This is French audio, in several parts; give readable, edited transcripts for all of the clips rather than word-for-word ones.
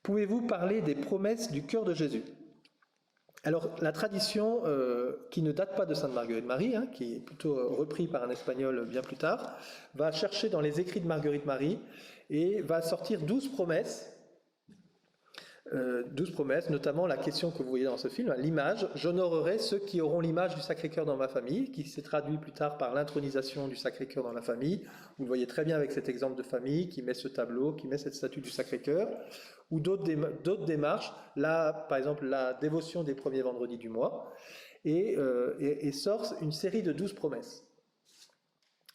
Pouvez-vous parler des promesses du cœur de Jésus? Alors, la tradition, qui ne date pas de Sainte Marguerite Marie, hein, qui est plutôt repris par un espagnol bien plus tard, va chercher dans les écrits de Marguerite Marie et va sortir 12 promesses. 12 promesses, notamment la question que vous voyez dans ce film, l'image. J'honorerai ceux qui auront l'image du Sacré-Cœur dans ma famille, qui s'est traduit plus tard par l'intronisation du Sacré-Cœur dans la famille. Vous le voyez très bien avec cet exemple de famille qui met ce tableau, qui met cette statue du Sacré-Cœur, ou d'autres démarches. Là, par exemple, la dévotion des premiers vendredis du mois, et sort une série de 12 promesses.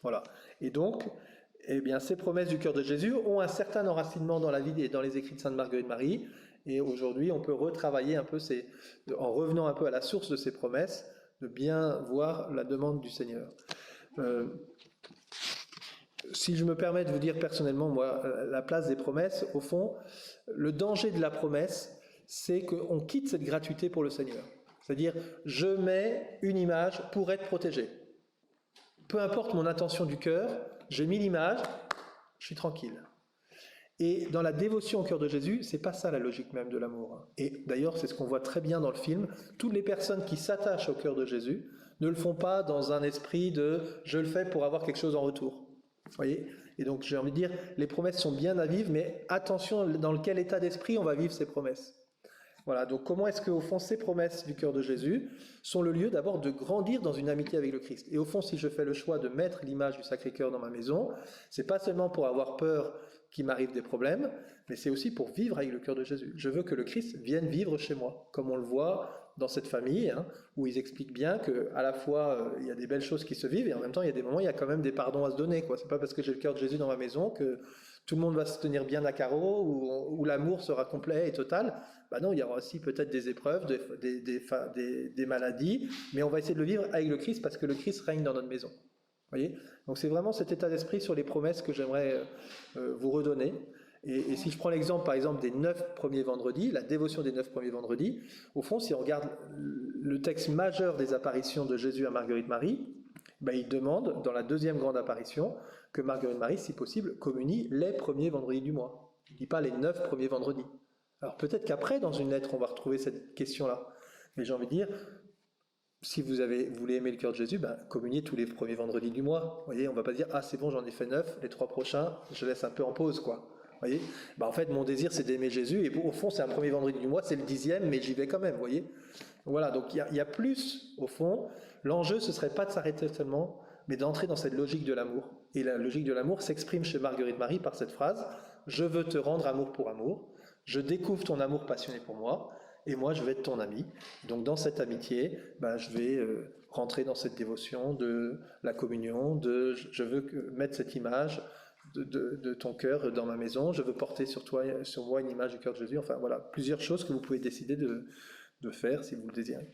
Voilà. Et donc, eh bien, ces promesses du cœur de Jésus ont un certain enracinement dans la vie et dans les écrits de Sainte Marguerite Marie. Et aujourd'hui, on peut retravailler un peu en revenant un peu à la source de ces promesses, de bien voir la demande du Seigneur. Si je me permets de vous dire personnellement, moi, la place des promesses, au fond, le danger de la promesse, c'est qu'on quitte cette gratuité pour le Seigneur. C'est-à-dire, je mets une image pour être protégé. Peu importe mon intention du cœur, j'ai mis l'image, je suis tranquille. Et dans la dévotion au cœur de Jésus, c'est pas ça la logique même de l'amour. Et d'ailleurs, c'est ce qu'on voit très bien dans le film. Toutes les personnes qui s'attachent au cœur de Jésus ne le font pas dans un esprit de « je le fais pour avoir quelque chose en retour ». Vous voyez? Et donc j'ai envie de dire, les promesses sont bien à vivre, mais attention dans quel état d'esprit on va vivre ces promesses. Voilà, donc comment est-ce qu'au fond, ces promesses du cœur de Jésus sont le lieu d'abord de grandir dans une amitié avec le Christ. Et au fond, si je fais le choix de mettre l'image du Sacré-Cœur dans ma maison, c'est pas seulement pour avoir peur qu'il m'arrive des problèmes, mais c'est aussi pour vivre avec le cœur de Jésus. Je veux que le Christ vienne vivre chez moi, comme on le voit dans cette famille, hein, où ils expliquent bien que à la fois il y a des belles choses qui se vivent, et en même temps il y a des moments où il y a quand même des pardons à se donner, quoi. C'est pas parce que j'ai le cœur de Jésus dans ma maison que tout le monde va se tenir bien à carreau, où l'amour sera complet et total. Bah non, il y aura aussi peut-être des épreuves, des maladies, mais on va essayer de le vivre avec le Christ parce que le Christ règne dans notre maison. Voyez? Donc c'est vraiment cet état d'esprit sur les promesses que j'aimerais vous redonner. Et si je prends l'exemple, par exemple, des 9 premiers vendredis, la dévotion des 9 premiers vendredis, au fond, si on regarde le texte majeur des apparitions de Jésus à Marguerite Marie, ben, il demande, dans la deuxième grande apparition, que Marguerite Marie, si possible, communie les premiers vendredis du mois. Il ne dit pas les 9 premiers vendredis. Alors peut-être qu'après, dans une lettre, on va retrouver cette question-là. Mais j'ai envie de dire, si vous voulez aimer le cœur de Jésus, ben, communiez tous les premiers vendredis du mois. Vous voyez, on ne va pas dire, ah c'est bon, j'en ai fait 9, les 3 prochains, je laisse un peu en pause, quoi. Vous voyez, ben, en fait, mon désir, c'est d'aimer Jésus, et au fond, c'est un premier vendredi du mois, c'est le 10e, mais j'y vais quand même, vous voyez. Voilà, donc il y a plus, au fond. L'enjeu, ce serait pas de s'arrêter seulement, mais d'entrer dans cette logique de l'amour. Et la logique de l'amour s'exprime chez Marguerite Marie par cette phrase, « Je veux te rendre amour pour amour, je découvre ton amour passionné pour moi, et moi je vais être ton ami. » Donc dans cette amitié, ben, je vais rentrer dans cette dévotion de la communion, je veux mettre cette image de ton cœur dans ma maison, je veux porter sur moi une image du cœur de Jésus. Enfin voilà, plusieurs choses que vous pouvez décider de faire si vous le désirez.